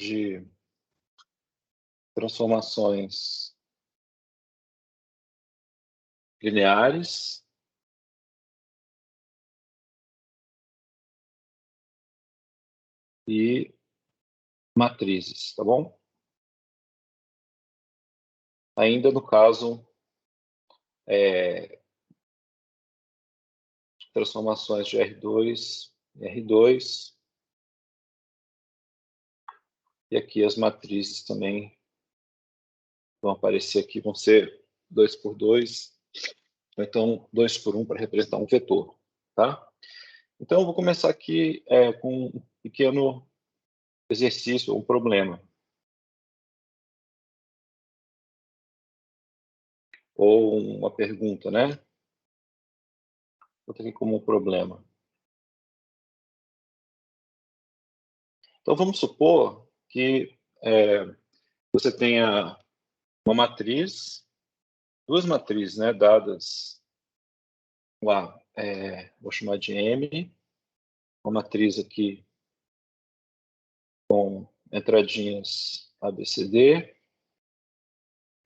de transformações lineares e matrizes, tá bom? Ainda no caso, transformações de R2 e R2. E aqui as matrizes também vão aparecer aqui, vão ser 2 por 2, ou então 2 por 1 para representar um vetor, tá? Então, eu vou começar aqui com um pequeno exercício, um problema. Ou uma pergunta, né? Vou ter aqui como um problema. Então, vamos supor que você tenha uma matriz, duas matrizes, né, dadas lá, vou chamar de M, uma matriz aqui com entradinhas ABCD,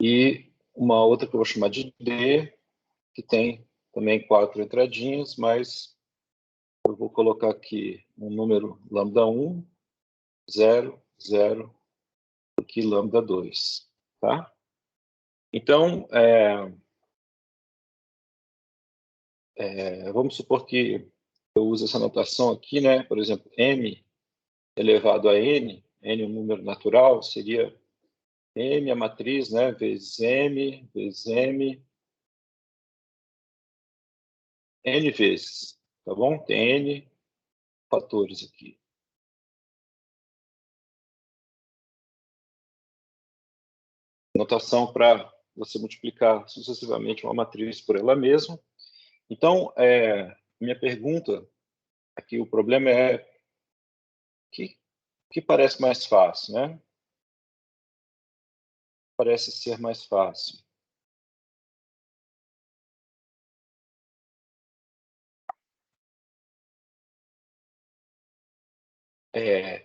e uma outra que eu vou chamar de D, que tem também 4 entradinhas, mas eu vou colocar aqui um número lambda 1, 0, 0, aqui lambda 2, tá? Então, vamos supor que eu use essa notação aqui, né? Por exemplo, m elevado a n, n é um número natural, seria m, a matriz, né? Vezes m, n vezes, tá bom? Tem n fatores aqui. Notação para você multiplicar sucessivamente uma matriz por ela mesma. Então, minha pergunta aqui, o problema é que parece mais fácil, né? Parece ser mais fácil.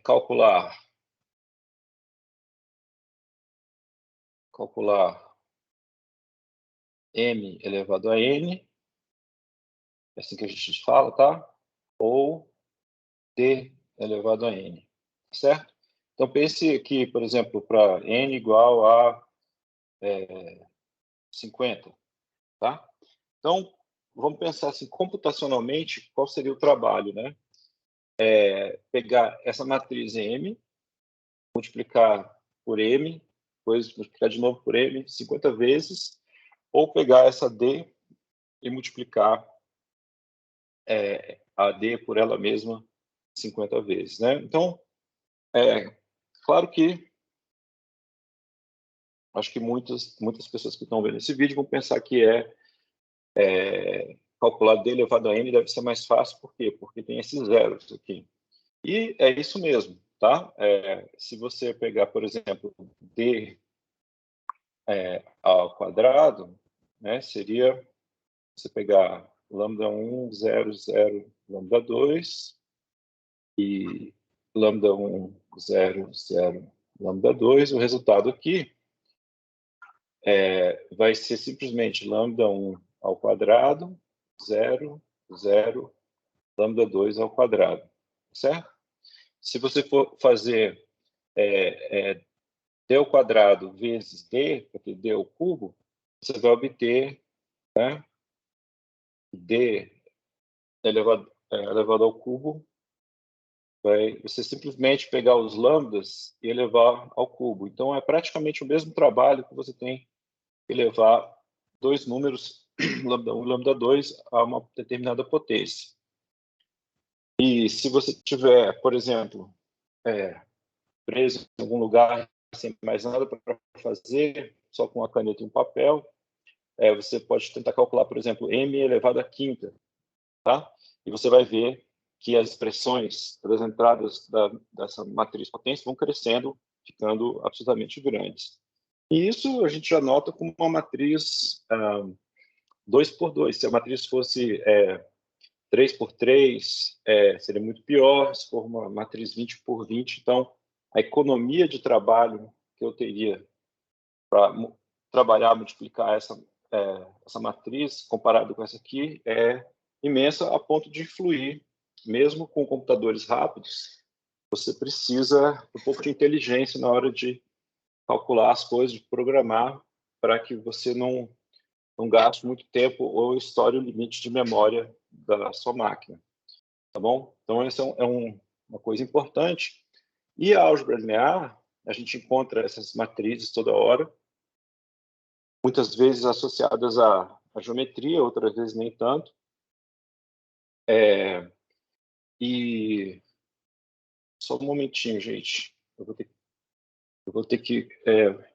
Calcular m elevado a n, é assim que a gente fala, tá? Ou d elevado a n, certo? Então, pense aqui, por exemplo, para n igual a 50, tá? Então, vamos pensar assim, computacionalmente, qual seria o trabalho, né? Pegar essa matriz M, multiplicar por M, depois multiplicar de novo por M 50 vezes, ou pegar essa D e multiplicar a D por ela mesma 50 vezes, né? Então, claro que acho que muitas pessoas que estão vendo esse vídeo vão pensar que calcular D elevado a N deve ser mais fácil, por quê? Porque tem esses zeros aqui. E é isso mesmo, tá? Se você pegar, por exemplo, D ao quadrado, né, seria você pegar lambda 1, 0, 0, lambda 2 e lambda 1, 0, 0, lambda 2. O resultado aqui vai ser simplesmente lambda 1 ao quadrado, 0, 0, lambda 2 ao quadrado, certo? Se você for fazer d ao quadrado vezes d, porque d é o cubo, você vai obter, né, d elevado ao cubo, vai você simplesmente pegar os lambdas e elevar ao cubo. Então, é praticamente o mesmo trabalho que você tem que elevar dois números, lambda 1 e lambda 2, a uma determinada potência. E se você tiver, por exemplo, preso em algum lugar sem mais nada para fazer, só com a caneta e um papel, você pode tentar calcular, por exemplo, m elevado à quinta, tá? E você vai ver que as expressões das entradas dessa matriz potência vão crescendo, ficando absolutamente grandes. E isso a gente já nota como uma matriz 2 por 2. Se a matriz fosse 3 por 3, seria muito pior. Se for uma matriz 20 por 20, então a economia de trabalho que eu teria para trabalhar, multiplicar essa matriz, comparado com essa aqui, é imensa a ponto de influir, mesmo com computadores rápidos, você precisa um pouco de inteligência na hora de calcular as coisas, de programar, para que você não gaste muito tempo ou estoure o limite de memória da sua máquina. Tá bom? Então, essa uma coisa importante. E a álgebra linear, a gente encontra essas matrizes toda hora, muitas vezes associadas à geometria, outras vezes nem tanto. E só um momentinho, gente. Eu vou ter que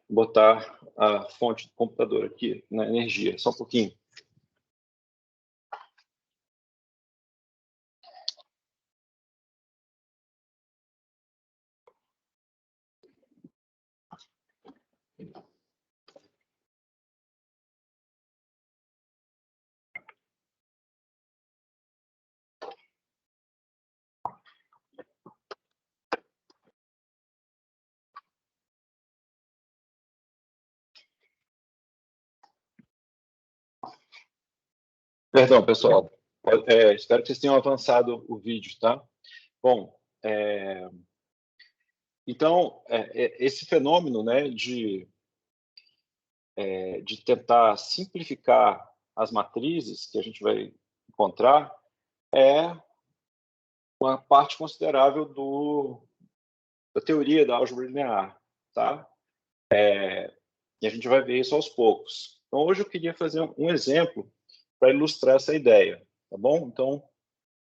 botar a fonte do computador aqui na energia, só um pouquinho. Perdão, pessoal. Espero que vocês tenham avançado o vídeo, tá? Bom, então, esse fenômeno, né, de tentar simplificar as matrizes que a gente vai encontrar é uma parte considerável da teoria da álgebra linear, tá? E a gente vai ver isso aos poucos. Então, hoje eu queria fazer um exemplo para ilustrar essa ideia, tá bom? Então,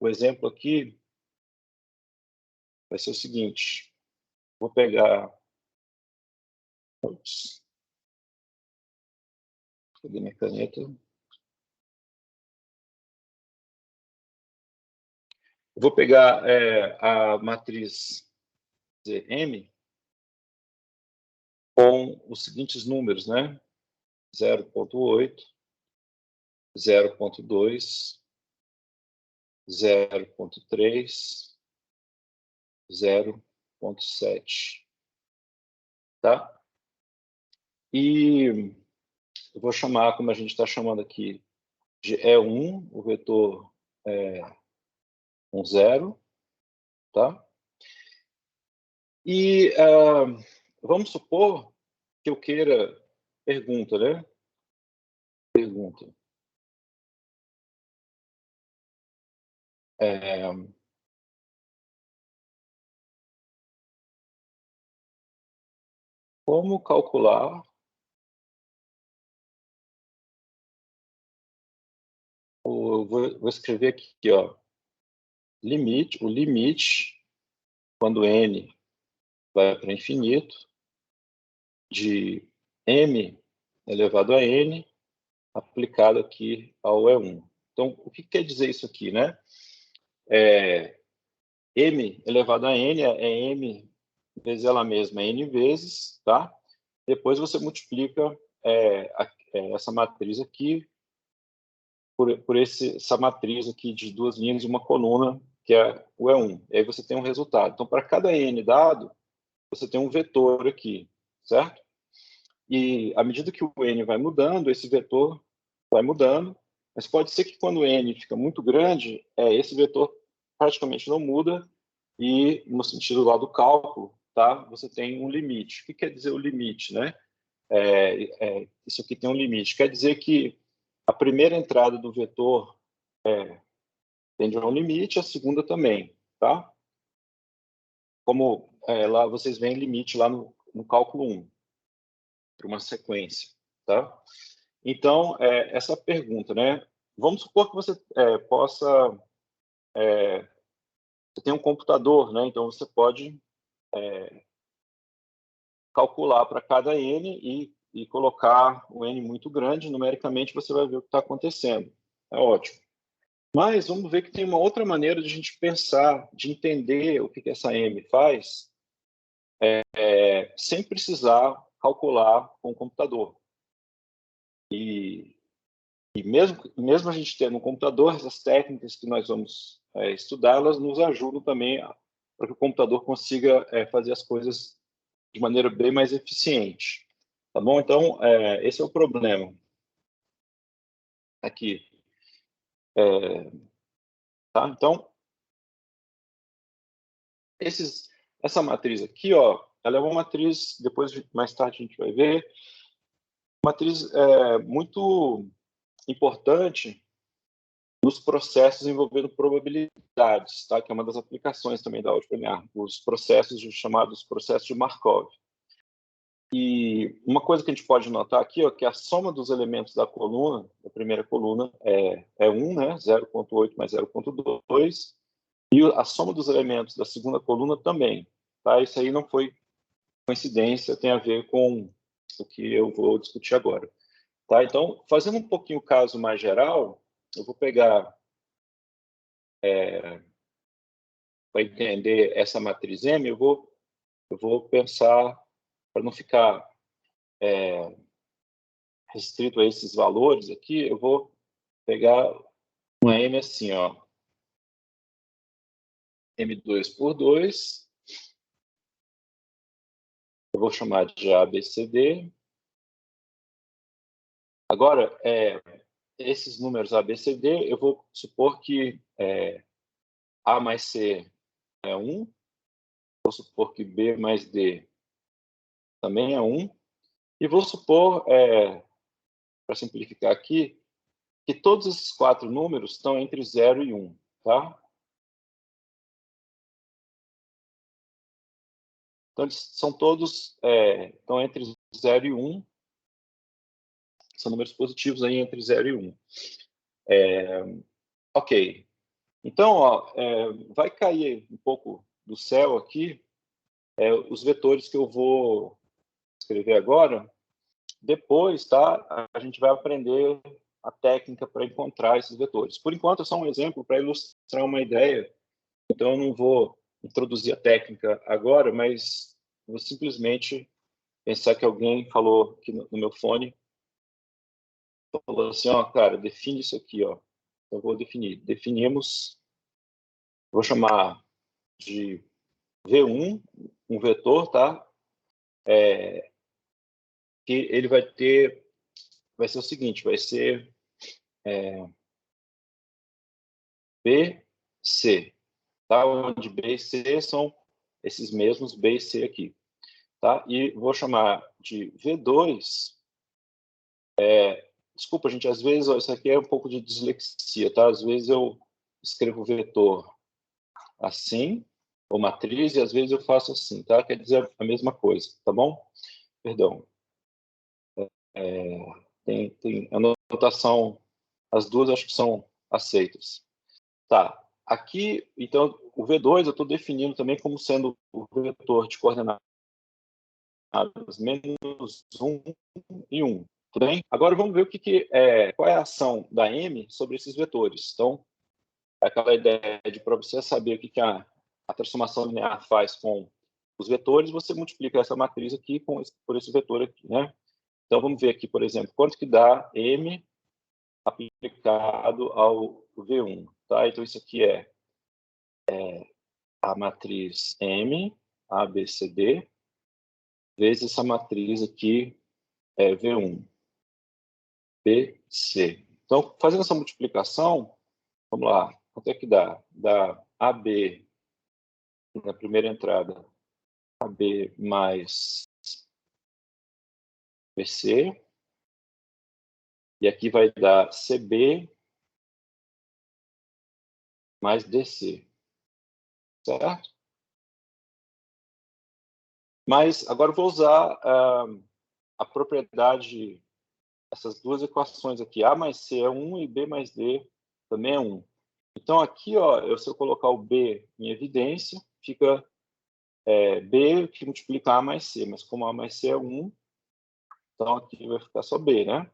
o exemplo aqui vai ser o seguinte. Vou pegar... Ops. Peguei minha caneta. Vou pegar a matriz M com os seguintes números, né? 0,8, 0,2, 0,3, 0,7, tá? E eu vou chamar, como a gente está chamando aqui, de E1, o vetor um zero, tá? E vamos supor que eu queira pergunta, né? Pergunta. Como calcular vou escrever aqui, ó, o limite, quando n vai para infinito, de m elevado a n, aplicado aqui ao E1. Então, o que quer dizer isso aqui, né? M elevado a n é m vezes ela mesma, n vezes, tá? Depois você multiplica essa matriz aqui por essa matriz aqui de duas linhas e uma coluna, que é o E1. E aí você tem um resultado. Então, para cada n dado, você tem um vetor aqui, certo? E à medida que o n vai mudando, esse vetor vai mudando, mas pode ser que quando o n fica muito grande, esse vetor praticamente não muda e, no sentido lá do cálculo, tá? Você tem um limite. O que quer dizer o limite, né? Isso aqui tem um limite. Quer dizer que a primeira entrada do vetor tende a um limite, a segunda também, tá? Como lá vocês veem limite lá no cálculo 1, para uma sequência, tá? Então, essa pergunta, né? Vamos supor que você possa... você tem um computador, né? Então, você pode calcular para cada n e colocar o n muito grande, numericamente você vai ver o que está acontecendo. É ótimo. Mas vamos ver que tem uma outra maneira de a gente pensar, de entender o que essa m faz, sem precisar calcular com o computador. E mesmo a gente tendo um computador, essas técnicas que nós vamos estudar, elas nos ajudam também para que o computador consiga fazer as coisas de maneira bem mais eficiente. Tá bom? Então, esse é o problema aqui. Tá? Então, essa matriz aqui, ó, ela é uma matriz, depois, mais tarde, a gente vai ver, matriz muito importante nos processos envolvendo probabilidades, tá? Que é uma das aplicações também da álgebra linear, os processos chamados processos de Markov. E uma coisa que a gente pode notar aqui, ó, que a soma dos elementos da coluna, da primeira coluna, é 1, né? 0,8 mais 0,2, e a soma dos elementos da segunda coluna também. Tá? Isso aí não foi coincidência, tem a ver com o que eu vou discutir agora. Tá? Então, fazendo um pouquinho o caso mais geral, eu vou pegar, para entender essa matriz M, eu vou pensar, para não ficar restrito a esses valores aqui, eu vou pegar uma M assim, ó, M2 por 2, eu vou chamar de ABCD. Agora, esses números ABCD, eu vou supor que A mais C é 1, vou supor que B mais D também é 1, e vou supor, para simplificar aqui, que todos esses 4 números estão entre 0 e 1, tá? Então, eles são todos estão entre 0 e 1, são números positivos aí entre 0 e 1. Ok. Então, ó, vai cair um pouco do céu aqui os vetores que eu vou escrever agora. Depois, tá, a gente vai aprender a técnica para encontrar esses vetores. Por enquanto, é só um exemplo para ilustrar uma ideia. Então, eu não vou introduzir a técnica agora, mas vou simplesmente pensar que alguém falou aqui no meu fone, falou assim, ó, cara, define isso aqui, ó. Eu vou definir. Definimos, vou chamar de V1, um vetor, tá? Que ele vai ser o seguinte, vai ser BC, tá? Onde B e C são esses mesmos B e C aqui, tá? E vou chamar de V2. Desculpa, gente, às vezes ó, isso aqui é um pouco de dislexia, tá? Às vezes eu escrevo vetor assim, ou matriz, e às vezes eu faço assim, tá? Quer dizer a mesma coisa, tá bom? Perdão. Tem anotação, as duas acho que são aceitas. Tá, aqui, então, o V2 eu estou definindo também como sendo o vetor de coordenadas menos 1 e 1. Tudo bem? Agora vamos ver qual é a ação da M sobre esses vetores. Então, aquela ideia de para você saber o que a transformação linear faz com os vetores, você multiplica essa matriz aqui por esse vetor aqui, né? Então, vamos ver aqui, por exemplo, quanto que dá M aplicado ao V1. Tá? Então, isso aqui é a matriz M, ABCD, vezes essa matriz aqui, V1, BC. Então, fazendo essa multiplicação, vamos lá, quanto é que dá? Dá AB, na primeira entrada, AB mais BC, e aqui vai dar CB mais DC, certo? Mas agora eu vou usar a propriedade, essas duas equações aqui, A mais C é 1 e B mais D também é 1. Então, aqui, ó, se eu colocar o B em evidência, fica B que multiplica A mais C, mas como A mais C é 1, então aqui vai ficar só B, né?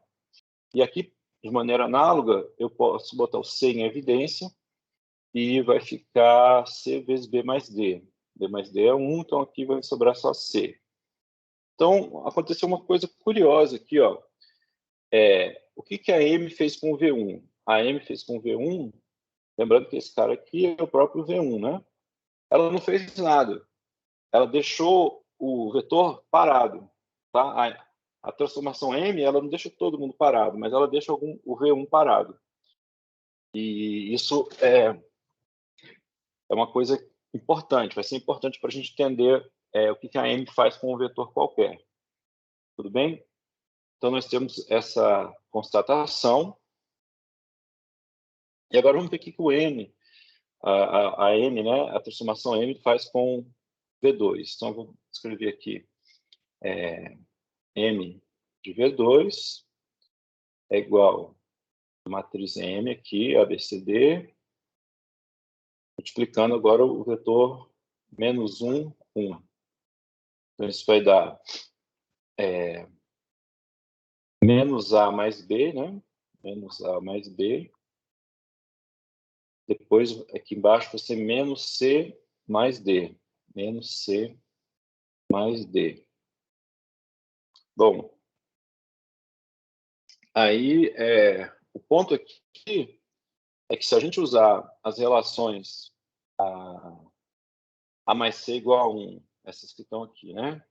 E aqui, de maneira análoga, eu posso botar o C em evidência e vai ficar C vezes B mais D. B mais D é 1, então aqui vai sobrar só C. Então, aconteceu uma coisa curiosa aqui, ó. O que a M fez com o V1? A M fez com o V1, lembrando que esse cara aqui é o próprio V1, né? ela não fez nada. Ela deixou o vetor parado. Tá? A transformação M, ela não deixa todo mundo parado, mas ela deixa o V1 parado. E isso é uma coisa importante, vai ser importante para a gente entender o que a M faz com um vetor qualquer. Tudo bem? Então, nós temos essa constatação. E agora vamos ver o que o M, a M, né, a transformação M faz com V2. Então, eu vou escrever aqui M de V2 é igual a matriz M aqui, ABCD, multiplicando agora o vetor menos 1, 1. Então, isso vai dar menos A mais B, né? Menos A mais B. Depois, aqui embaixo, vai ser menos C mais D. Menos C mais D. Bom, aí o ponto aqui é que se a gente usar as relações A mais C igual a 1, essas que estão aqui, né?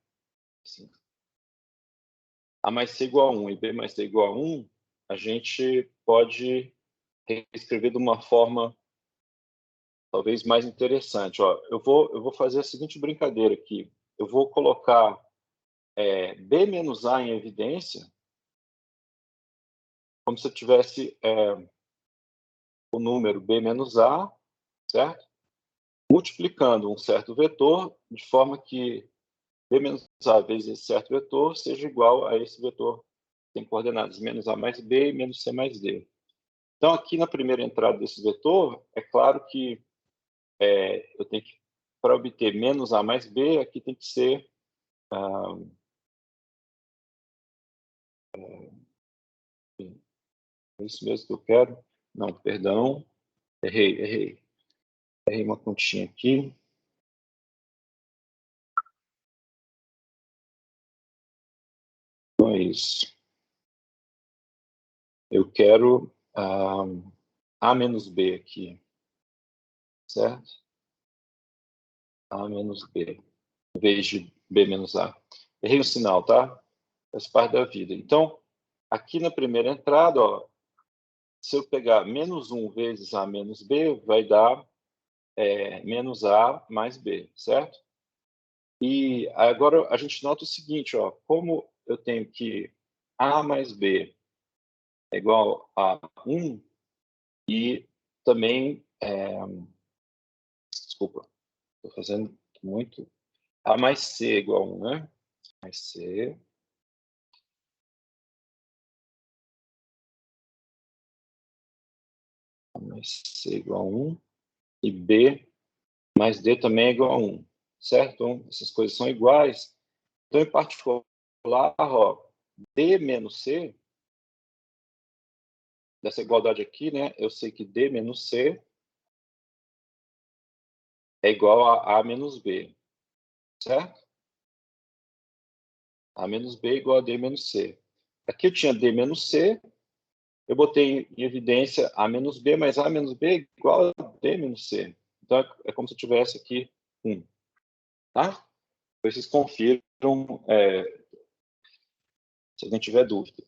Assim, A mais C igual a 1 e B mais D igual a 1, a gente pode escrever de uma forma talvez mais interessante. Ó, eu vou fazer a seguinte brincadeira aqui. Eu vou colocar B menos A em evidência, como se eu tivesse o número B menos A, certo? Multiplicando um certo vetor, de forma que B menos A vezes esse certo vetor seja igual a esse vetor que tem coordenadas menos A mais B e menos C mais D. Então, aqui na primeira entrada desse vetor, é claro que eu tenho que, para obter menos A mais B, aqui tem que ser é isso mesmo que eu quero? Não, perdão. Errei uma continha aqui. Não é isso. Eu quero A menos B aqui, certo? A menos B, em vez de B menos A. Errei o sinal, tá? Faz parte da vida. Então, aqui na primeira entrada, ó, se eu pegar menos 1 vezes A menos B, vai dar menos A mais B, certo? E agora a gente nota o seguinte, ó, como eu tenho que A mais B é igual a 1 e também, desculpa, estou fazendo muito, A mais C é igual a 1, né? Mais C, A mais C é igual a 1 e B mais D também é igual a 1, certo? Então, essas coisas são iguais. Então, em particular, ó, D menos C, dessa igualdade aqui, né? Eu sei que D menos C é igual a A menos B, certo? A menos B é igual a D menos C. Aqui eu tinha D menos C, eu botei em evidência A menos B, mas A menos B é igual a D menos C. Então, é como se eu tivesse aqui 1. Tá? Depois vocês confiram se alguém tiver dúvida.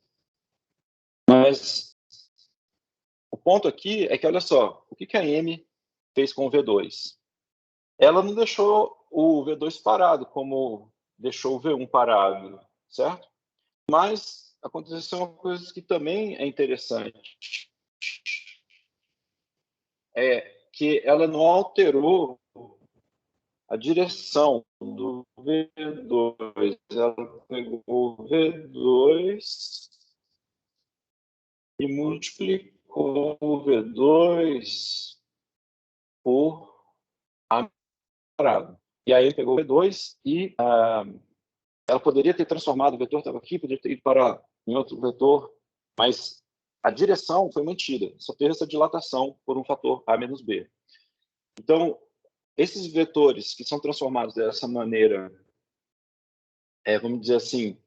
Mas o ponto aqui é que, olha só, o que a M fez com o V2? Ela não deixou o V2 parado, como deixou o V1 parado, certo? Mas aconteceu uma coisa que também é interessante, é que ela não alterou a direção do V2. Ela pegou o V2 e multiplicou o V2 por A parado. E aí ele pegou o V2 e ela poderia ter transformado o vetor, estava aqui, poderia ter ido para em outro vetor, mas a direção foi mantida, só teve essa dilatação por um fator A menos B. Então, esses vetores que são transformados dessa maneira, vamos dizer assim,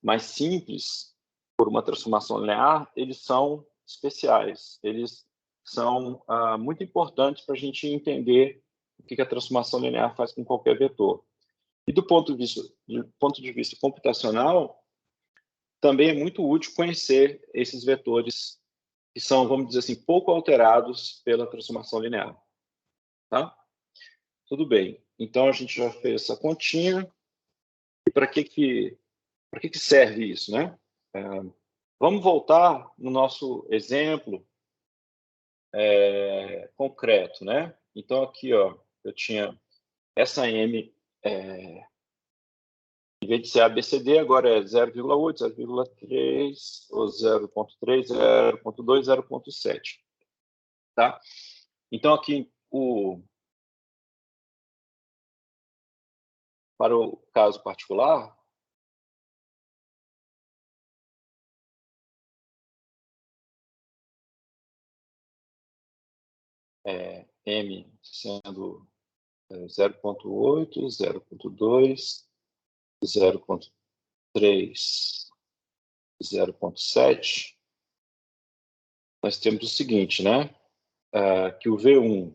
mais simples, por uma transformação linear, eles são especiais, eles são muito importantes para a gente entender o que a transformação linear faz com qualquer vetor. E do ponto de vista computacional, também é muito útil conhecer esses vetores que são, vamos dizer assim, pouco alterados pela transformação linear. Tá? Tudo bem. Então, a gente já fez essa continha. E para que serve isso, né? Vamos voltar no nosso exemplo concreto, né? Então, aqui, ó, eu tinha essa M, em vez de ser ABCD, agora é 0,8, 0,3, ou 0,3, 0,2, 0,7. Tá? Então, aqui, para o caso particular, M sendo 0,8, 0,2, 0,3, 0,7, nós temos o seguinte, né? Que o V1,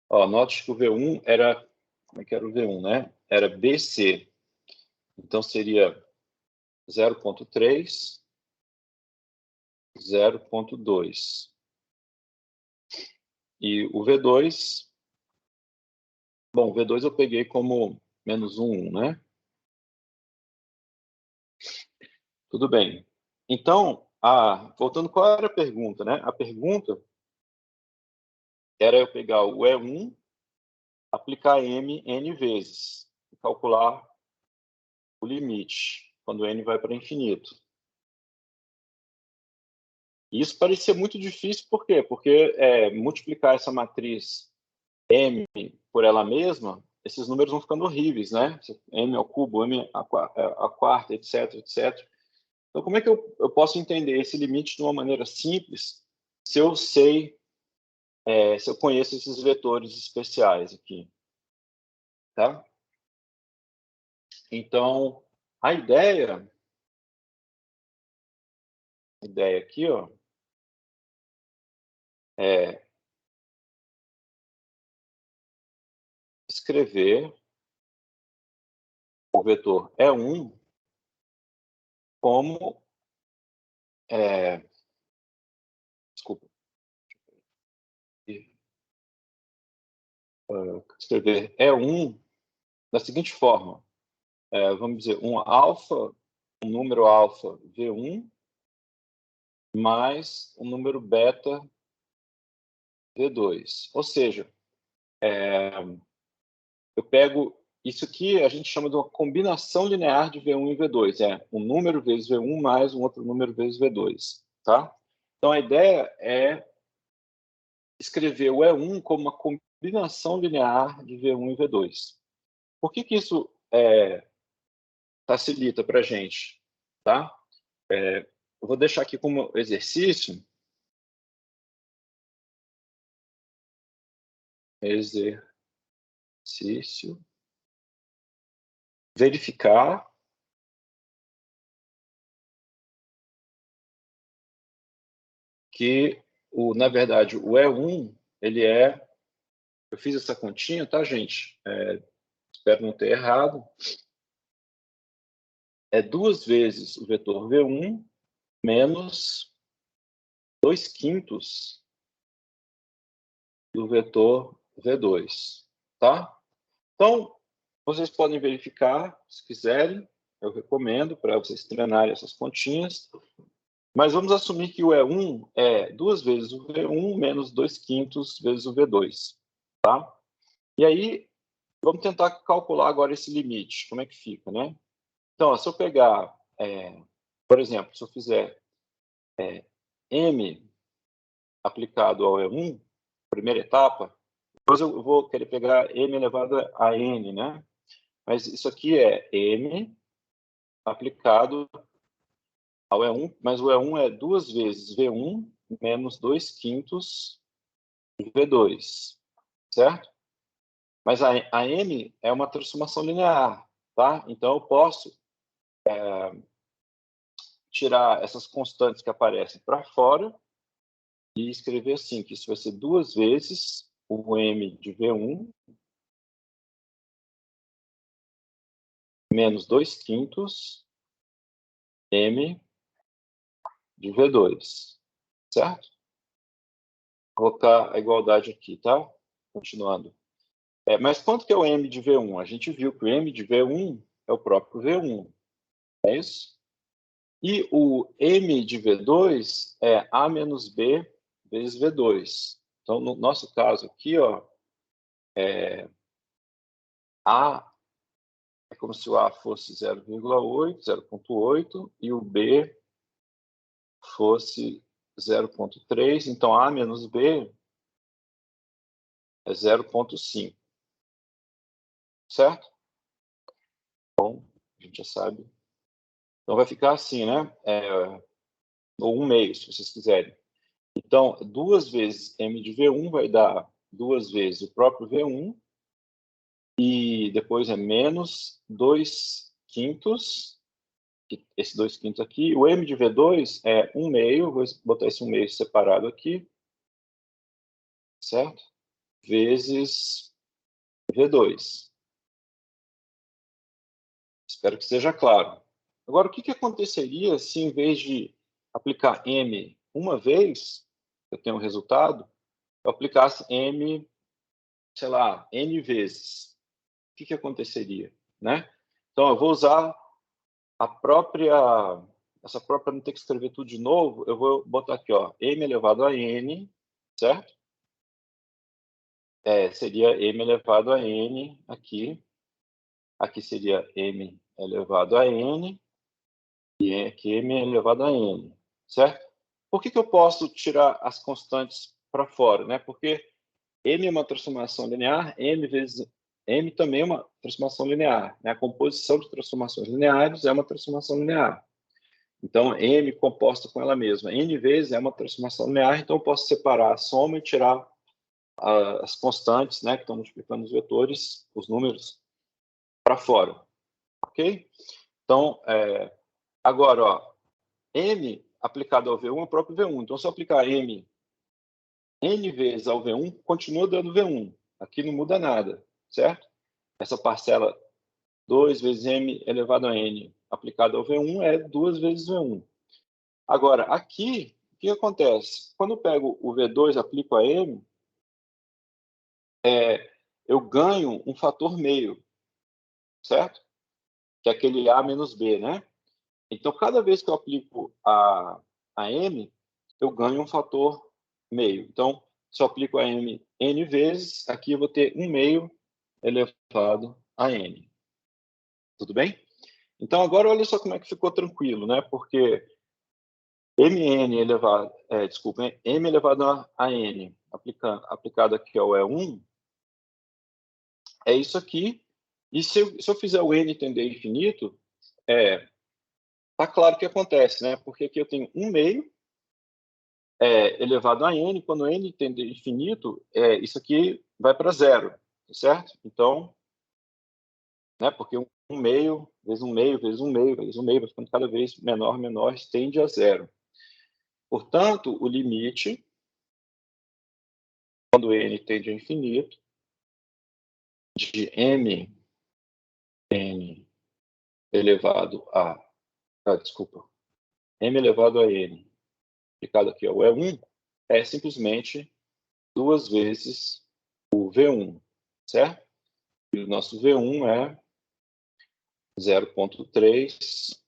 ó, note que o V1 era, como é que era o V1, né? Era BC, então seria 0,3, 0,2. E o V2, bom, o V2 eu peguei como menos 1, né? Tudo bem. Então, voltando, qual era a pergunta, né? A pergunta era eu pegar o E1, aplicar M n vezes, e calcular o limite, quando n vai para infinito. E isso parecia muito difícil, por quê? Porque multiplicar essa matriz M por ela mesma, esses números vão ficando horríveis, né? M ao cubo, M à quarta, etc, etc. Então, como é que eu posso entender esse limite de uma maneira simples se eu sei, se eu conheço esses vetores especiais aqui? Tá? Então, a ideia aqui, ó, é escrever o vetor E1 como, desculpa, escrever E1 da seguinte forma, vamos dizer, um número alfa V1 mais um número beta V2. Ou seja, eu pego isso aqui, a gente chama de uma combinação linear de V1 e V2. É um número vezes V1 mais um outro número vezes V2. Tá? Então, a ideia é escrever o E1 como uma combinação linear de V1 e V2. Por que isso facilita para a gente? Tá? Eu vou deixar aqui como exercício. Verificar que, na verdade, o E1, ele eu fiz essa continha, tá, gente? Espero não ter errado. É 2 vezes o vetor V1 menos 2/5 do vetor V2, tá? Então, vocês podem verificar, se quiserem, eu recomendo para vocês treinarem essas continhas, mas vamos assumir que o E1 é 2 vezes o V1 menos 2/5 vezes o V2, tá? E aí, vamos tentar calcular agora esse limite, como é que fica, né? Então, se eu pegar, por exemplo, se eu fizer M aplicado ao E1, primeira etapa, depois eu vou querer pegar M elevado a N, né? Mas isso aqui é M aplicado ao E1, mas o E1 é 2 vezes V1 menos 2/5 de V2, certo? Mas a M é uma transformação linear, tá? Então, eu posso tirar essas constantes que aparecem para fora e escrever assim, que isso vai ser 2 vezes o M de V1 menos 2/5 M de V2, certo? Vou colocar a igualdade aqui, tá? Continuando. Mas quanto que é o M de V1? A gente viu que o M de V1 é o próprio V1, é isso? E o M de V2 é A menos B vezes V2. Então, no nosso caso aqui, ó, A é como se o A fosse 0,8, 0,8, e o B fosse 0,3. Então, A menos B é 0,5, certo? Bom, a gente já sabe. Então, vai ficar assim, né? Ou 1/2, se vocês quiserem. Então, 2 vezes M de V1 vai dar 2 vezes o próprio V1, e depois é menos 2/5, esse 2/5 aqui. O M de V2 é 1/2, vou botar esse 1/2 separado aqui, certo? Vezes V2. Espero que seja claro. Agora, o que aconteceria se, em vez de aplicar M uma vez, eu tenho um resultado, eu aplicasse M, sei lá, N vezes? O que aconteceria, né? Então, eu vou usar essa própria, não ter que escrever tudo de novo, eu vou botar aqui, ó, M elevado a N, certo? Seria M elevado a N aqui. Aqui seria M elevado a N, e aqui M elevado a N, certo? Por que eu posso tirar as constantes para fora, né? Porque M é uma transformação linear, M vezes M também é uma transformação linear, né? A composição de transformações lineares é uma transformação linear. Então, M composta com ela mesma, N vezes é uma transformação linear, então eu posso separar a soma e tirar as constantes, né, que estão multiplicando os vetores, os números, para fora, ok? Então, agora, ó, M aplicado ao V1 é o próprio V1. Então, se eu aplicar M N vezes ao V1, continua dando V1. Aqui não muda nada, certo? Essa parcela 2 vezes M elevado a N aplicado ao V1 é 2 vezes V1. Agora, aqui, o que acontece? Quando eu pego o V2 e aplico a M, eu ganho um fator meio, certo? Que é aquele A menos B, né? Então, cada vez que eu aplico a M, eu ganho um fator meio. Então, se eu aplico a M N vezes, aqui eu vou ter 1/2 elevado a N. Tudo bem? Então, agora olha só como é que ficou tranquilo, né? Porque Mn elevado, M elevado a N, aplicado aqui ao E1, é isso aqui. E se eu fizer o N tender a infinito, tá claro o que acontece, né? Porque aqui eu tenho 1/2 elevado a N. Quando N tender a infinito, isso aqui vai para 0, certo? Então, né? Porque 1/2 vezes 1/2 vezes 1/2 vezes 1/2 vai ficando cada vez menor, menor, tende a 0. Portanto, o limite, quando N tende a infinito, de Mn elevado a... desculpa. M elevado a N, aplicado aqui ao E1, é simplesmente 2 vezes o V1, certo? E o nosso V1 é 0,3,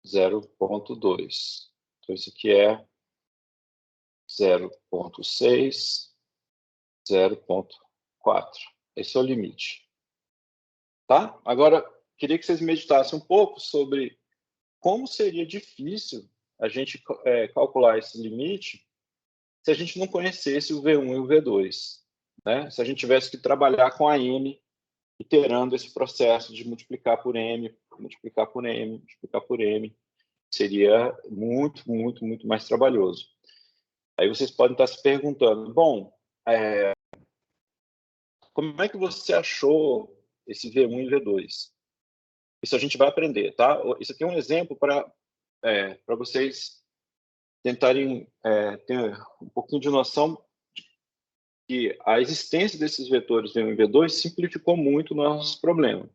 0,2. Então, isso aqui é 0,6, 0,4. Esse é o limite. Tá? Agora, queria que vocês meditassem um pouco sobre como seria difícil a gente calcular esse limite se a gente não conhecesse o V1 e o V2. Né? Se a gente tivesse que trabalhar com a M, iterando esse processo de multiplicar por M, multiplicar por M, multiplicar por M, seria muito, muito, muito mais trabalhoso. Aí vocês podem estar se perguntando, bom, como é que você achou esse V1 e V2? Isso a gente vai aprender, tá? Isso aqui é um exemplo para vocês tentarem ter um pouquinho de noção de que a existência desses vetores V1 e V2 simplificou muito o nosso problema.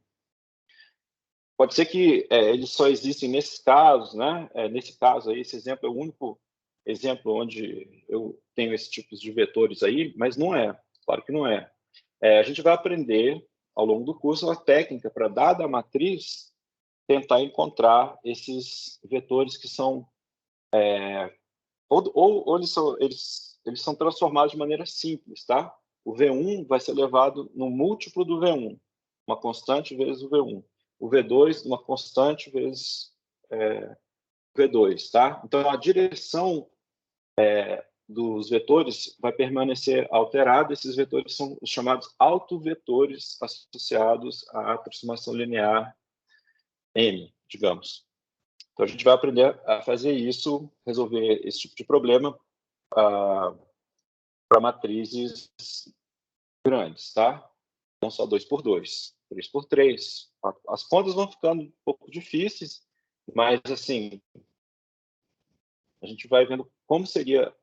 Pode ser que eles só existem nesses casos, né? Nesse caso aí, esse exemplo é o único exemplo onde eu tenho esse tipo de vetores aí, mas não é, claro que não é. A gente vai aprender ao longo do curso a técnica para, dada a matriz, tentar encontrar esses vetores que são ou eles são transformados de maneira simples, tá? O V1 vai ser levado no múltiplo do V1, uma constante vezes o V1. O V2, uma constante vezes V2, tá? Então, a direção dos vetores vai permanecer alterada. Esses vetores são os chamados autovetores associados à aproximação linear M, digamos. Então, a gente vai aprender a fazer isso, resolver esse tipo de problema para matrizes grandes, tá? Não só 2 por 2, 3 por 3. As contas vão ficando um pouco difíceis, mas, assim, a gente vai vendo como seria,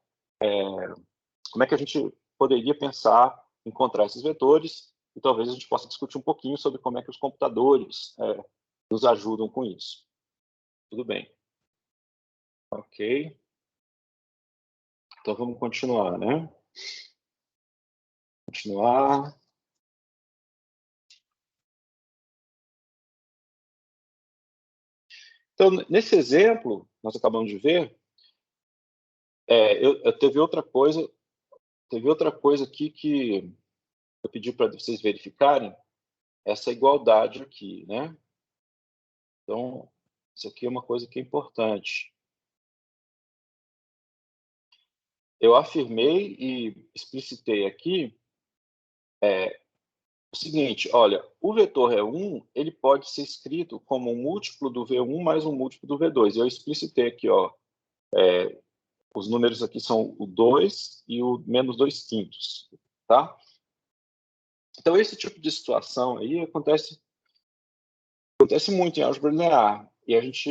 como é que a gente poderia pensar em encontrar esses vetores, e talvez a gente possa discutir um pouquinho sobre como é que os computadores nos ajudam com isso. Tudo bem. Ok. Então, vamos continuar, né? Continuar. Então, nesse exemplo, nós acabamos de ver, teve outra coisa aqui que eu pedi para vocês verificarem, essa igualdade aqui, né? Então, isso aqui é uma coisa que é importante. Eu afirmei e explicitei aqui o seguinte: olha, o vetor E1 ele pode ser escrito como um múltiplo do V1 mais um múltiplo do V2. Eu explicitei aqui, ó, os números aqui são o 2 e o menos 2 quintos, tá? Então, esse tipo de situação aí acontece muito em álgebra linear, e a gente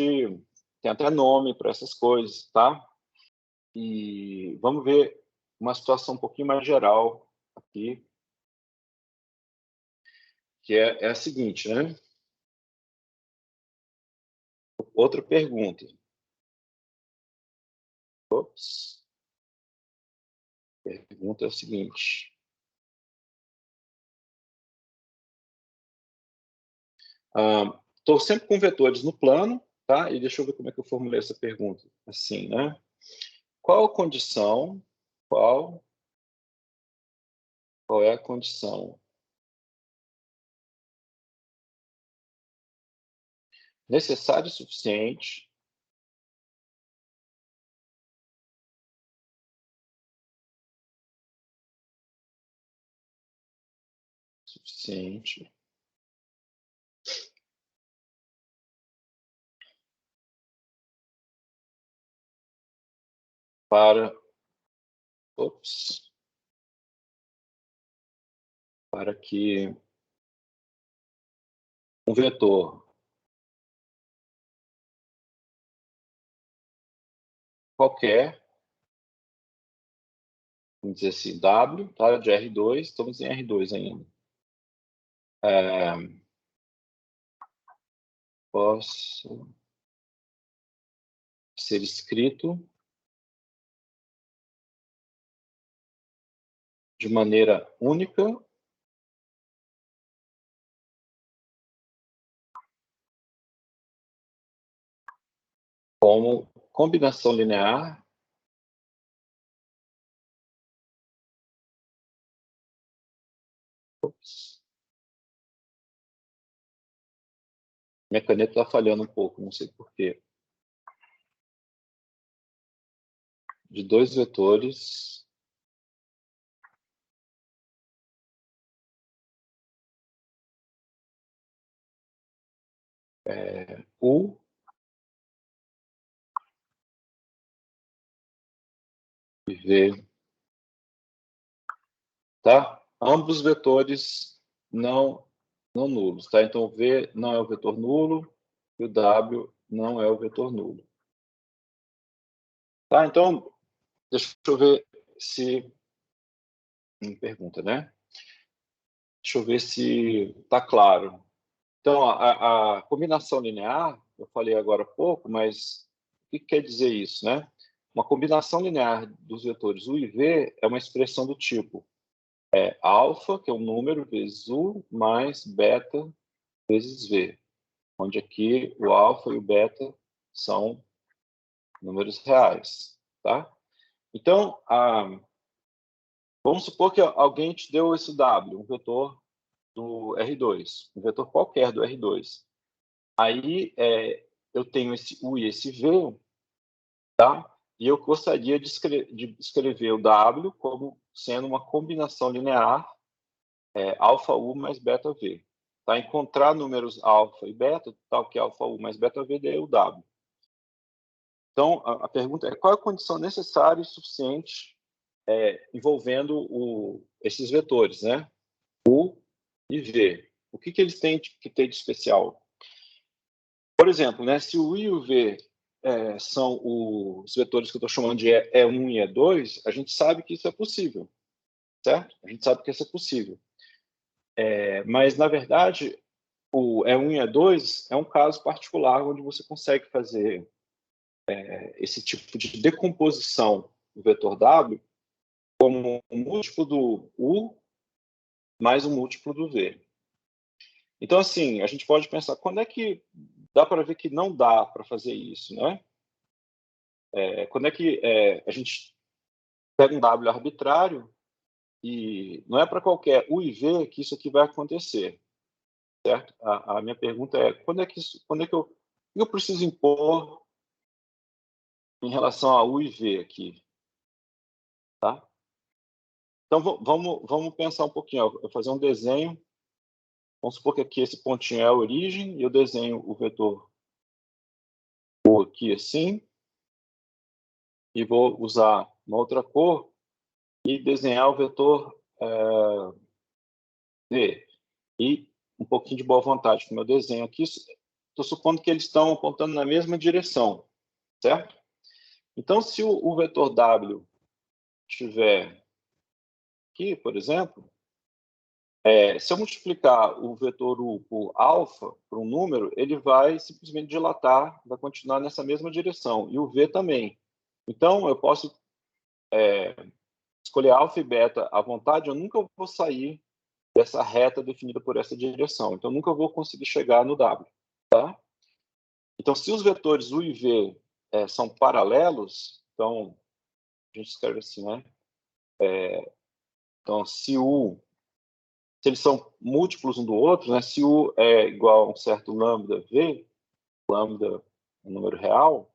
tem até nome para essas coisas, tá? E vamos ver uma situação um pouquinho mais geral aqui, que é a seguinte, né? Outra pergunta. Ops. A pergunta é a seguinte. Estou sempre com vetores no plano, tá? E deixa eu ver como é que eu formulei essa pergunta. Assim, né? Qual a condição, qual é a condição necessária e suficiente para, para que um vetor qualquer, vamos dizer assim, W, tá? De R2, estamos em R2 ainda. Possa ser escrito de maneira única como combinação linear minha caneta está falhando um pouco, não sei por quê. De dois vetores U e V, tá? Ambos vetores não nulos, tá? Então, o V não é o vetor nulo e o W não é o vetor nulo. Tá? Então, deixa eu ver se... Me pergunta, né? Deixa eu ver se está claro. Então, a combinação linear, eu falei agora há pouco, mas o que quer dizer isso, né? Uma combinação linear dos vetores u e v é uma expressão do tipo alfa, que é um número, vezes u, mais beta, vezes v, onde aqui o alfa e o beta são números reais, tá? Então, vamos supor que alguém te deu esse w, um vetor do R2, um vetor qualquer do R2. Aí eu tenho esse U e esse V, tá? E eu gostaria de escrever o W como sendo uma combinação linear alfa U mais beta V. Tá? Encontrar números alfa e beta, tal que alfa U mais beta V, daí o W. Então, a pergunta é qual é a condição necessária e suficiente envolvendo esses vetores, né? U e V. O que eles têm que ter de especial? Por exemplo, né, se o U e o V são os vetores que eu estou chamando de E1 e E2, a gente sabe que isso é possível, certo? A gente sabe que isso é possível. Mas, na verdade, o E1 e E2 é um caso particular onde você consegue fazer esse tipo de decomposição do vetor W como um múltiplo do U mais um múltiplo do V. Então, assim, a gente pode pensar, quando é que dá para ver que não dá para fazer isso, né? Quando é que a gente pega um W arbitrário e não é para qualquer U e V que isso aqui vai acontecer, certo? A minha pergunta é, quando é que eu preciso impor em relação a U e V aqui, tá? Então, vamos pensar um pouquinho. Eu vou fazer um desenho. Vamos supor que aqui esse pontinho é a origem, e eu desenho o vetor U aqui assim, e vou usar uma outra cor e desenhar o vetor V. E um pouquinho de boa vontade com o meu desenho aqui, estou supondo que eles estão apontando na mesma direção, certo? Então, se o vetor W estiver aqui, por exemplo, se eu multiplicar o vetor U por alfa, por um número, ele vai simplesmente dilatar, vai continuar nessa mesma direção, e o V também. Então, eu posso escolher alfa e beta à vontade, eu nunca vou sair dessa reta definida por essa direção. Então, eu nunca vou conseguir chegar no W, tá? Então, se os vetores U e V são paralelos, então, a gente escreve assim, né? Então, se eles são múltiplos um do outro, né? Se U é igual a um certo lambda V, lambda é um número real,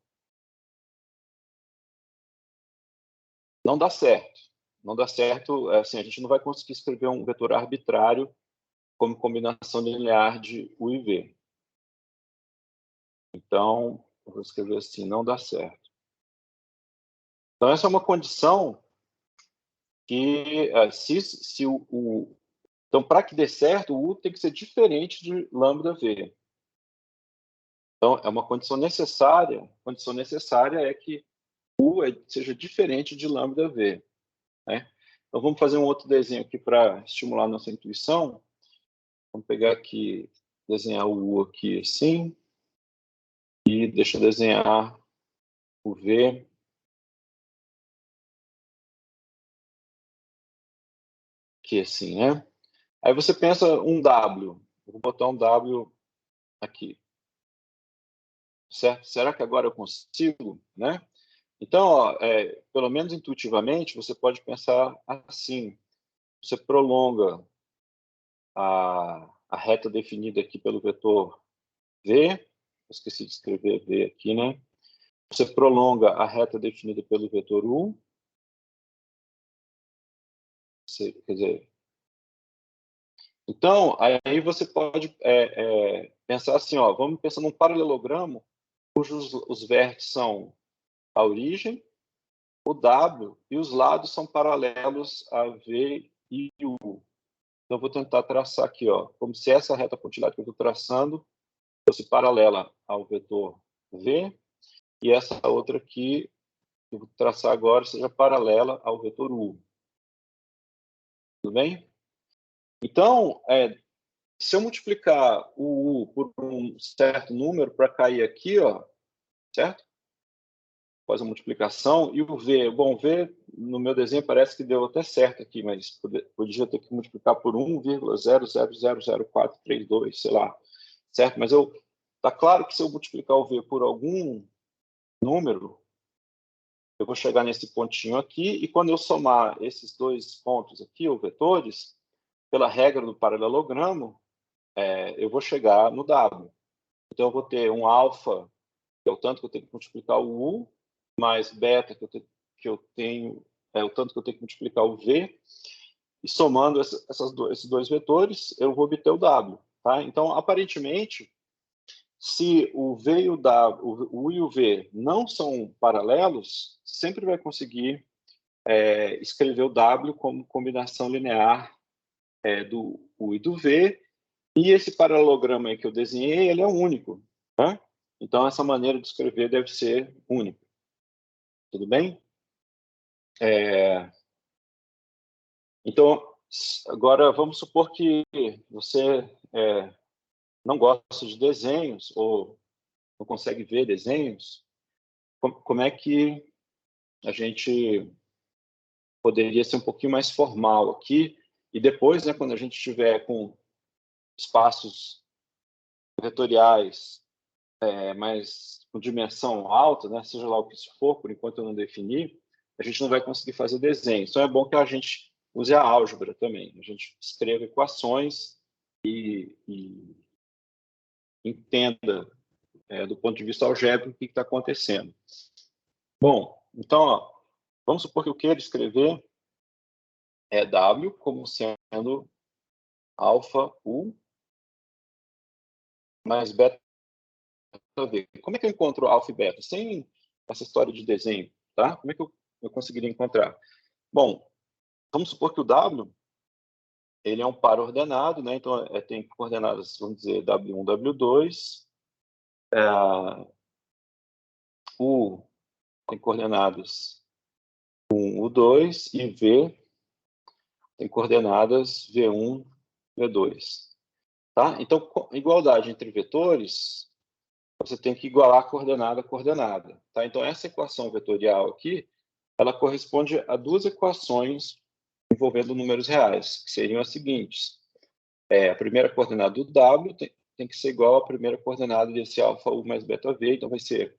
não dá certo. Não dá certo, assim, a gente não vai conseguir escrever um vetor arbitrário como combinação linear de U e V. Então, eu vou escrever assim, não dá certo. Então, essa é uma condição que, se então, para que dê certo, o U tem que ser diferente de lambda V. Então, é uma condição necessária. A condição necessária é que U seja diferente de lambda V, né? Então, vamos fazer um outro desenho aqui para estimular nossa intuição. Vamos pegar aqui, desenhar o U aqui assim, e deixa eu desenhar o V aqui assim, né? Aí você pensa um W. Eu vou botar um W aqui. Certo? Será que agora eu consigo, né? Então, ó, pelo menos intuitivamente, você pode pensar assim. Você prolonga a reta definida aqui pelo vetor V. Esqueci de escrever V aqui, né? Você prolonga a reta definida pelo vetor U. Quer dizer, então, aí você pode pensar assim, ó, vamos pensar num paralelogramo cujos os vértices são a origem, o W, e os lados são paralelos a V e U. Então, eu vou tentar traçar aqui, ó, como se essa reta pontilhada que eu estou traçando fosse paralela ao vetor V, e essa outra aqui eu vou traçar agora seja paralela ao vetor U. Tudo bem? Então, se eu multiplicar o U por um certo número para cair aqui, ó, certo? Após a multiplicação, e o V, bom, V no meu desenho parece que deu até certo aqui, mas podia ter que multiplicar por 1,000432, sei lá, certo? Mas tá claro que se eu multiplicar o V por algum número, eu vou chegar nesse pontinho aqui, e quando eu somar esses dois pontos aqui, ou vetores, pela regra do paralelogramo, eu vou chegar no W. Então, eu vou ter um alfa, que é o tanto que eu tenho que multiplicar o U, mais beta, que eu tenho, o tanto que eu tenho que multiplicar o V, e somando esses dois vetores, eu vou obter o W. Tá? Então, aparentemente, se o V e o W, o U e o V não são paralelos, sempre vai conseguir escrever o W como combinação linear do U e do V, e esse paralelograma aí que eu desenhei, ele é único. Tá? Então, essa maneira de escrever deve ser única. Tudo bem? Então, agora vamos supor que você não gosta de desenhos ou não consegue ver desenhos. Como é que a gente poderia ser um pouquinho mais formal aqui? E depois, né, quando a gente estiver com espaços vetoriais mas com dimensão alta, né, seja lá o que isso for, por enquanto eu não defini, a gente não vai conseguir fazer desenho. Então é bom que a gente use a álgebra também. A gente escreva equações e entenda, do ponto de vista algébrico, o que está acontecendo. Bom, então, ó, vamos supor que eu queira escrever W como sendo alfa U mais beta V. Como é que eu encontro alfa e beta? Sem essa história de desenho, tá? Como é que eu conseguiria encontrar? Bom, vamos supor que o W ele é um par ordenado, né? Então tem coordenadas, vamos dizer, W1, W2. U tem coordenadas 1, U2 e V tem coordenadas V1, V2. Tá? Então, igualdade entre vetores, você tem que igualar coordenada a coordenada. Tá? Então, essa equação vetorial aqui, ela corresponde a duas equações envolvendo números reais, que seriam as seguintes. A primeira coordenada do W tem que ser igual à primeira coordenada desse alfa U mais beta V, então vai ser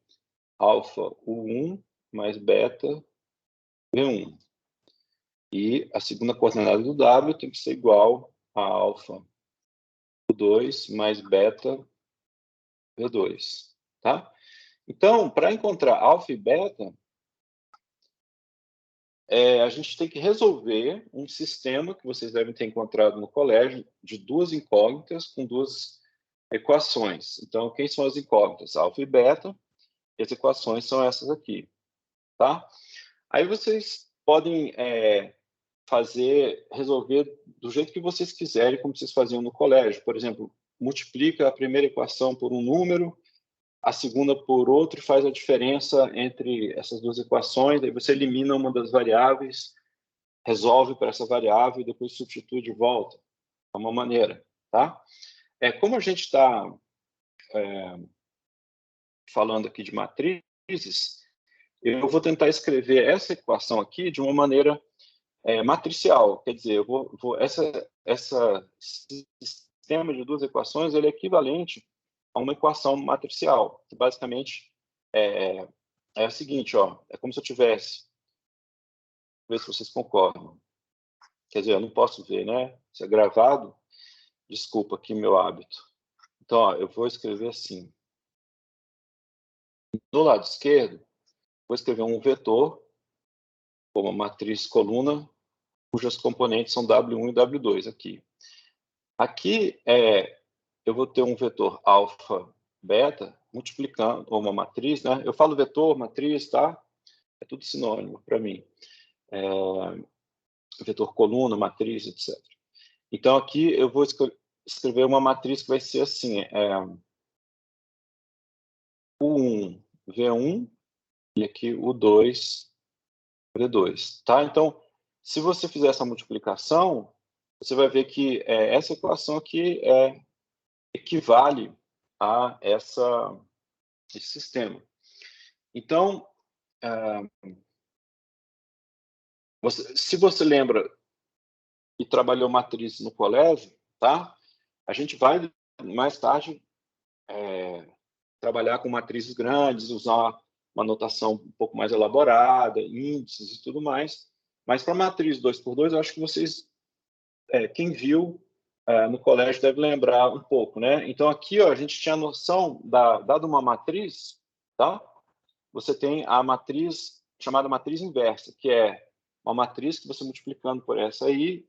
alfa U1 mais beta V1. E a segunda coordenada do W tem que ser igual a alfa U2 mais beta V2. Tá? Então, para encontrar alfa e beta, a gente tem que resolver um sistema que vocês devem ter encontrado no colégio de duas incógnitas com duas equações. Então, quem são as incógnitas? Alfa e beta. E as equações são essas aqui. Tá? Aí vocês podem resolver do jeito que vocês quiserem, como vocês faziam no colégio. Por exemplo, multiplica a primeira equação por um número, a segunda por outro, e faz a diferença entre essas duas equações, aí você elimina uma das variáveis, resolve para essa variável e depois substitui de volta. É uma maneira. Tá? Como a gente está falando aqui de matrizes, eu vou tentar escrever essa equação aqui de uma maneira matricial. Quer dizer, esse sistema de duas equações ele é equivalente a uma equação matricial, que basicamente é o seguinte, ó, é como se eu tivesse, ver se vocês concordam. Quer dizer, eu não posso ver, né? Isso é gravado. Desculpa aqui meu hábito. Então, ó, eu vou escrever assim. Do lado esquerdo, vou escrever um vetor, como uma matriz coluna, cujas componentes são W1 e W2 aqui. Aqui, eu vou ter um vetor alfa, beta, multiplicando, ou uma matriz, né? Eu falo vetor, matriz, tá? É tudo sinônimo para mim. Vetor coluna, matriz, etc. Então, aqui eu vou escrever uma matriz que vai ser assim, U1, V1, e aqui o 2, V2, tá? Então, se você fizer essa multiplicação, você vai ver que essa equação aqui equivale a esse sistema. Então, se você lembra e trabalhou matrizes no colégio, tá? A gente vai, mais tarde, trabalhar com matrizes grandes, usar uma notação um pouco mais elaborada, índices e tudo mais. Mas para matriz 2x2, eu acho que vocês, quem viu no colégio deve lembrar um pouco, né? Então, aqui, ó, a gente tinha a noção, dada uma matriz, tá? Você tem a matriz chamada matriz inversa, que é uma matriz que você multiplicando por essa aí,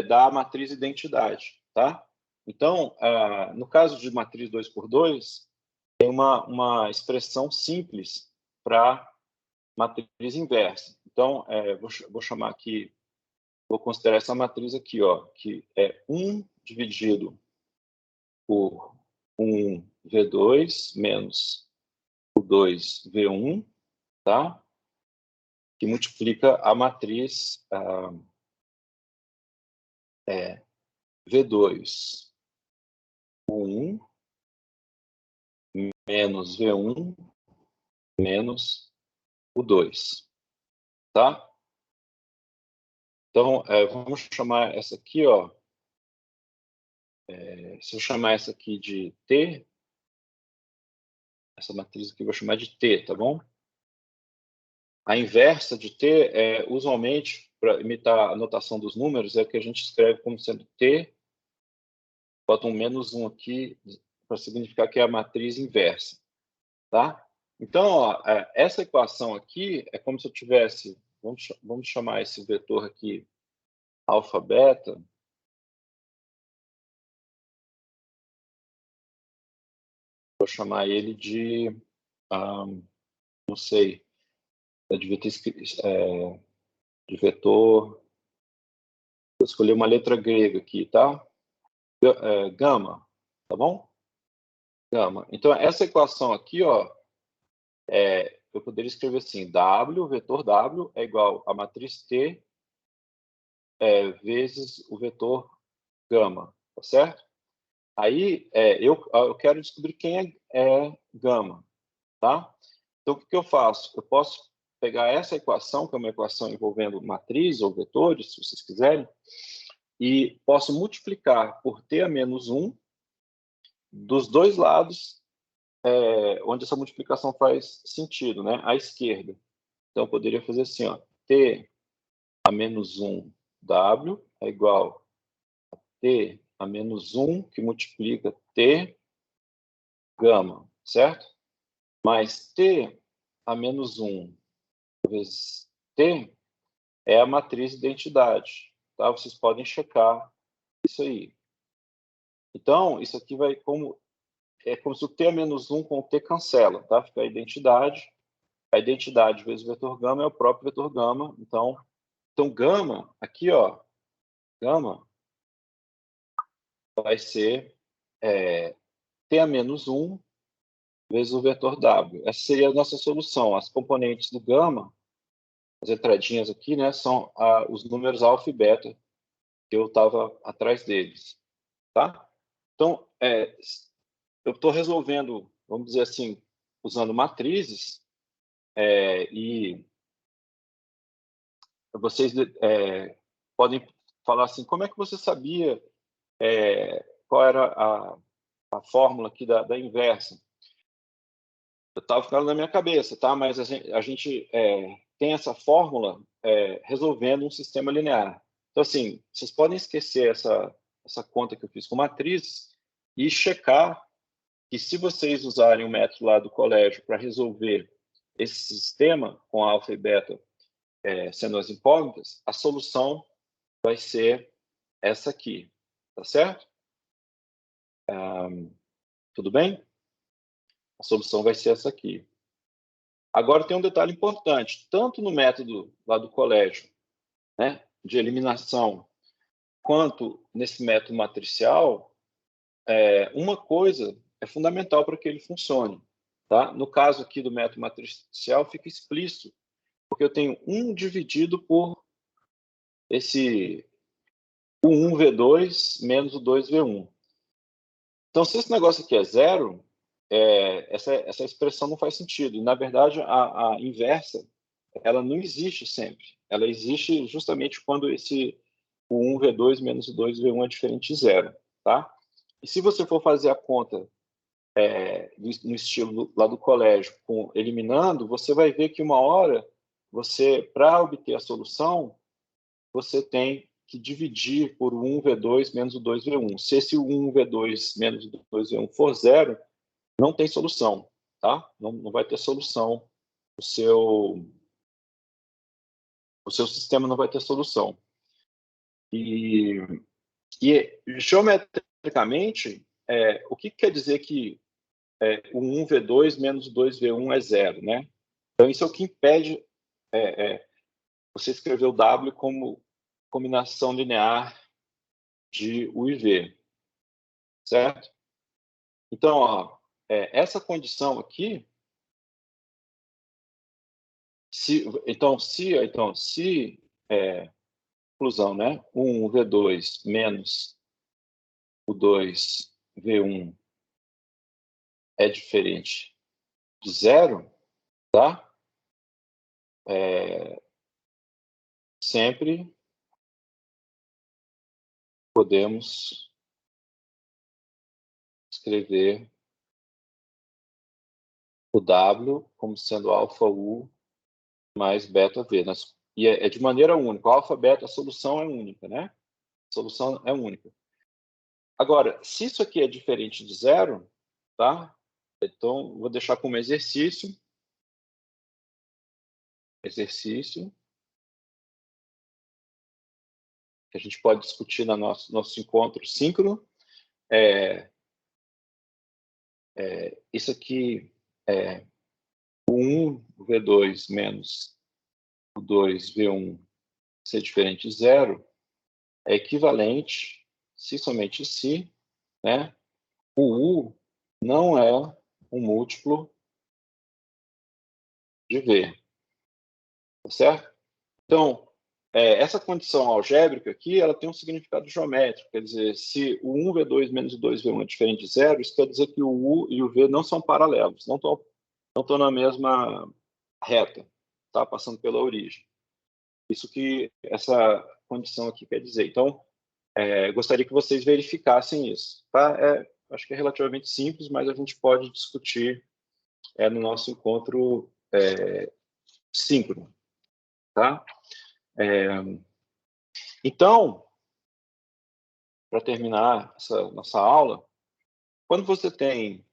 dá a matriz identidade, tá? Então, no caso de matriz 2x2, tem uma expressão simples para matriz inversa. Então, vou chamar aqui, vou considerar essa matriz aqui, ó, que é 1 dividido por 1V2 menos o 2V1, tá? Que multiplica a matriz V2, 1 menos V1 menos o 2, tá? Então, vamos chamar essa aqui, ó, se eu chamar essa aqui de T, essa matriz aqui eu vou chamar de T, tá bom? A inversa de T, usualmente, para imitar a notação dos números, é o que a gente escreve como sendo T, bota um menos 1 aqui, para significar que é a matriz inversa, tá? Então, ó, essa equação aqui é como se eu tivesse, vamos chamar esse vetor aqui alfa, beta, vou chamar ele de, não sei, eu devia ter escrito, de vetor, vou escolher uma letra grega aqui, tá? Gama, tá bom? Gama. Então, essa equação aqui, ó, eu poderia escrever assim, W, vetor W é igual a matriz T vezes o vetor gama, tá certo? Aí, eu quero descobrir quem é gama, tá? Então, o que eu faço? Eu posso pegar essa equação, que é uma equação envolvendo matriz ou vetores, se vocês quiserem, e posso multiplicar por t a menos 1 dos dois lados, onde essa multiplicação faz sentido, né? À esquerda. Então, eu poderia fazer assim, ó, t a menos 1 w é igual a t a menos 1, que multiplica t gama, certo? Mais t a menos 1 vezes t é a matriz identidade, tá? Vocês podem checar isso aí. Então, isso aqui vai como se o t a menos 1 com o t cancela, tá? Fica a identidade vezes o vetor gama é o próprio vetor gama. Então gama, aqui, ó, gama vai ser t a menos 1 vezes o vetor w. Essa seria a nossa solução. As componentes do gama, as entradinhas aqui, né, são os números alfa e beta que eu estava atrás deles, tá? Então, eu estou resolvendo, vamos dizer assim, usando matrizes, e vocês podem falar assim, como é que você sabia qual era a fórmula aqui da inversa? Eu estava ficando na minha cabeça, tá? Mas a gente tem essa fórmula resolvendo um sistema linear. Então, assim, vocês podem esquecer essa conta que eu fiz com matrizes e checar que se vocês usarem o método lá do colégio para resolver esse sistema com alfa e beta sendo as incógnitas, a solução vai ser essa aqui, tá certo? Tudo bem? A solução vai ser essa aqui. Agora tem um detalhe importante, tanto no método lá do colégio, né, de eliminação, quanto nesse método matricial, uma coisa é fundamental para que ele funcione, Tá? No caso aqui do método matricial, fica explícito, porque eu tenho 1 dividido por o 1V2 menos o 2V1. Então, se esse negócio aqui é zero, essa expressão não faz sentido. E, na verdade, a inversa, ela não existe sempre. Ela existe justamente quando o 1V2 menos o 2V1 é diferente de zero. Tá? E se você for fazer a conta no estilo lá do colégio, eliminando, você vai ver que uma hora, para obter a solução, você tem que dividir por 1V2 menos o 2V1. Se esse 1V2 menos o 2V1 for zero, não tem solução, tá? Não vai ter solução. O seu sistema não vai ter solução. E geometricamente, o que quer dizer que o 1V2 menos o 2V1 é zero, né? Então, isso é o que impede você escrever o W como combinação linear de U e V, certo? Então, ó, essa condição aqui, se conclusão, né? 1V2 menos o 2V1 é diferente de zero, tá? Sempre podemos escrever o W como sendo alfa U mais beta V. E é de maneira única. O alfa, beta, a solução é única, né? A solução é única. Agora, se isso aqui é diferente de zero, tá? Então, vou deixar como exercício. Exercício. Que a gente pode discutir no nosso encontro síncrono. Isso aqui é o 1V2 menos o 2V1 ser diferente de zero é equivalente, se somente se, né? O U não é um múltiplo de V, tá certo? Então, essa condição algébrica aqui, ela tem um significado geométrico, quer dizer, se o 1V2 menos o 2V1 é diferente de zero, isso quer dizer que o U e o V não são paralelos, não estão na mesma reta, tá? Passando pela origem. Isso que essa condição aqui quer dizer. Então, gostaria que vocês verificassem isso, tá? Acho que é relativamente simples, mas a gente pode discutir no nosso encontro síncrono, tá? Então, para terminar essa nossa aula, quando você tem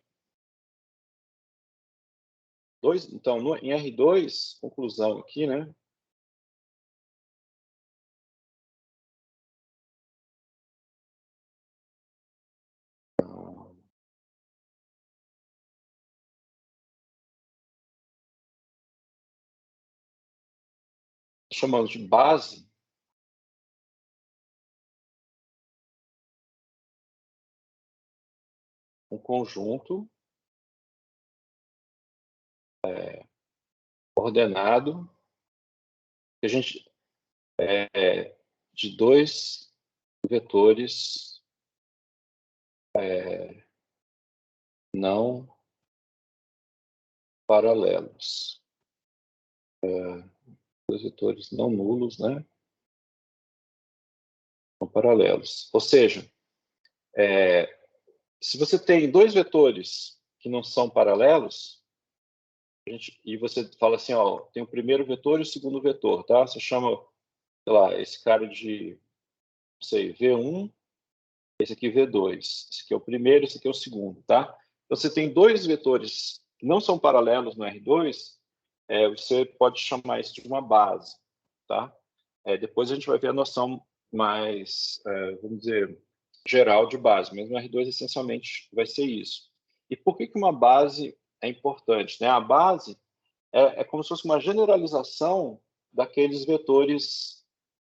então, em R2, conclusão aqui, né? Chamamos de base, um conjunto ordenado que a gente de dois vetores não paralelos, dois vetores não nulos, né? Não paralelos. Ou seja, se você tem dois vetores que não são paralelos, e você fala assim, ó, tem o primeiro vetor e o segundo vetor, tá? Você chama, sei lá, esse cara de, não sei, V1, esse aqui V2. Esse aqui é o primeiro, esse aqui é o segundo, tá? Então, você tem dois vetores que não são paralelos no R2, você pode chamar isso de uma base, tá? Depois a gente vai ver a noção mais, vamos dizer, geral de base, mas no R2 essencialmente vai ser isso. E por que uma base é importante, né? A base é como se fosse uma generalização daqueles vetores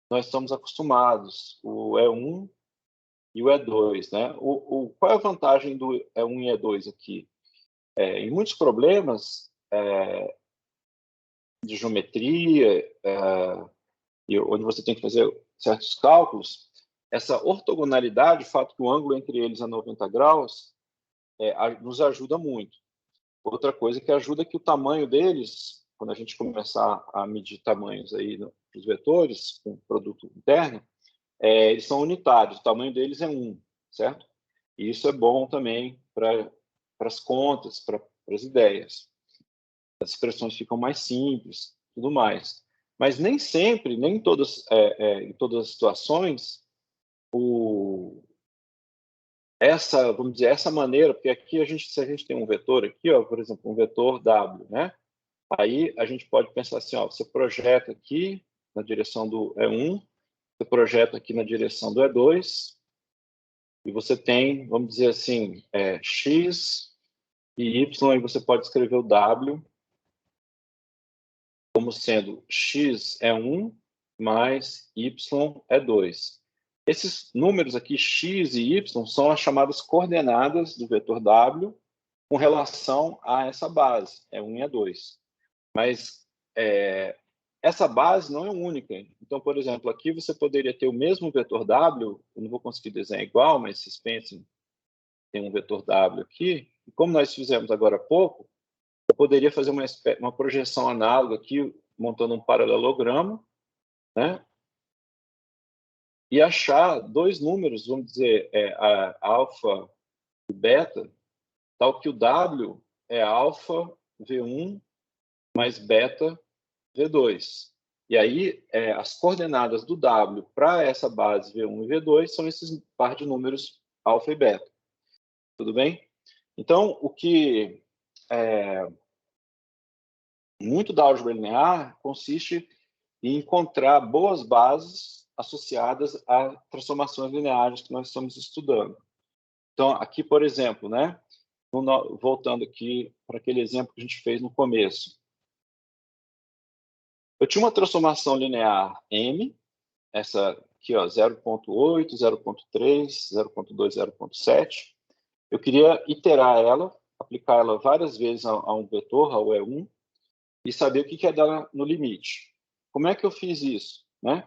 que nós estamos acostumados, o E1 e o E2, né? Qual é a vantagem do E1 e E2 aqui? em muitos problemas de geometria, onde você tem que fazer certos cálculos, essa ortogonalidade, o fato que o ângulo entre eles é 90 graus, nos ajuda muito. Outra coisa que ajuda é que o tamanho deles, quando a gente começar a medir tamanhos aí dos vetores, com produto interno, eles são unitários, o tamanho deles é 1, certo? E isso é bom também para as contas, para as ideias. As expressões ficam mais simples, tudo mais. Mas nem sempre, nem em todas as situações, vamos dizer, essa maneira, porque aqui se a gente tem um vetor aqui, ó, por exemplo, um vetor W, né? Aí a gente pode pensar assim, ó, você projeta aqui na direção do E1, você projeta aqui na direção do E2, e você tem, vamos dizer assim, X e Y, aí você pode escrever o W como sendo X é 1 mais Y é 2. Esses números aqui, X e Y, são as chamadas coordenadas do vetor W com relação a essa base, é 1 e é 2. Mas essa base não é única. Então, por exemplo, aqui você poderia ter o mesmo vetor W, eu não vou conseguir desenhar igual, mas vocês pensem, tem um vetor W aqui, e como nós fizemos agora há pouco, eu poderia fazer uma projeção análoga aqui, montando um paralelogramo, né? E achar dois números, vamos dizer, alfa e beta, tal que o W é alfa V1 mais beta V2. E aí, as coordenadas do W para essa base V1 e V2 são esses par de números alfa e beta. Tudo bem? Então, o que muito da álgebra linear consiste em encontrar boas bases associadas a transformações lineares que nós estamos estudando. Então, aqui, por exemplo, né, voltando aqui para aquele exemplo que a gente fez no começo. Eu tinha uma transformação linear M, essa aqui, 0.8, 0.3, 0.2, 0.7. Eu queria iterar ela, aplicar ela várias vezes a um vetor, ao E1, e saber o que ia dar no limite. Como é que eu fiz isso? Né?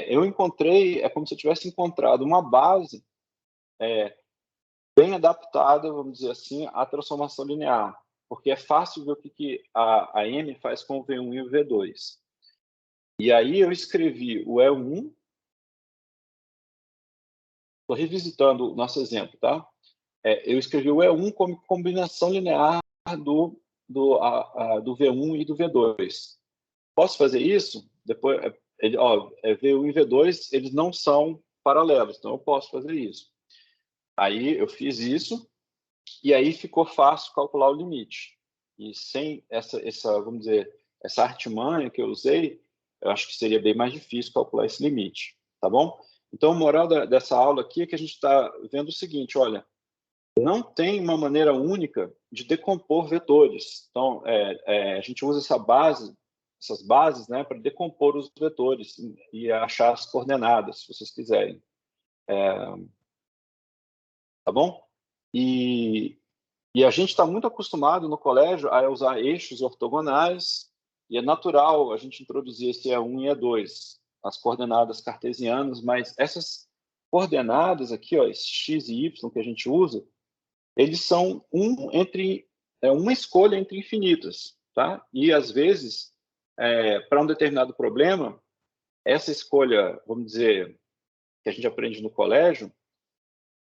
Eu encontrei, é como se eu tivesse encontrado uma base bem adaptada, vamos dizer assim, à transformação linear, porque é fácil ver o que a M faz com o V1 e o V2. E aí eu escrevi o E1, estou revisitando o nosso exemplo, tá? Eu escrevi o E1 como combinação linear do V1 e do V2. Posso fazer isso? Depois, V1 e V2, eles não são paralelos, então eu posso fazer isso. Aí eu fiz isso, e aí ficou fácil calcular o limite. E sem vamos dizer, essa artimanha que eu usei, eu acho que seria bem mais difícil calcular esse limite, tá bom? Então, a moral dessa aula aqui é que a gente está vendo o seguinte, olha, não tem uma maneira única de decompor vetores. Então, a gente usa essas bases, né, para decompor os vetores e achar as coordenadas, se vocês quiserem. Tá bom? E a gente está muito acostumado no colégio a usar eixos ortogonais, e é natural a gente introduzir esse E1 e E2, as coordenadas cartesianas, mas essas coordenadas aqui, ó, esse x e y que a gente usa, eles são uma escolha entre infinitas, tá? E às vezes, para um determinado problema, essa escolha, vamos dizer, que a gente aprende no colégio,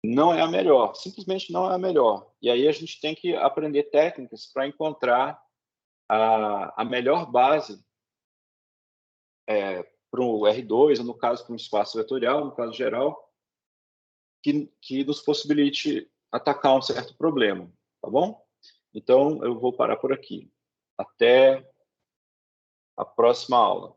não é a melhor, simplesmente não é a melhor. E aí a gente tem que aprender técnicas para encontrar a melhor base para o R2, ou no caso para um espaço vetorial, no caso geral, que nos possibilite atacar um certo problema, tá bom? Então, eu vou parar por aqui. Até a próxima aula.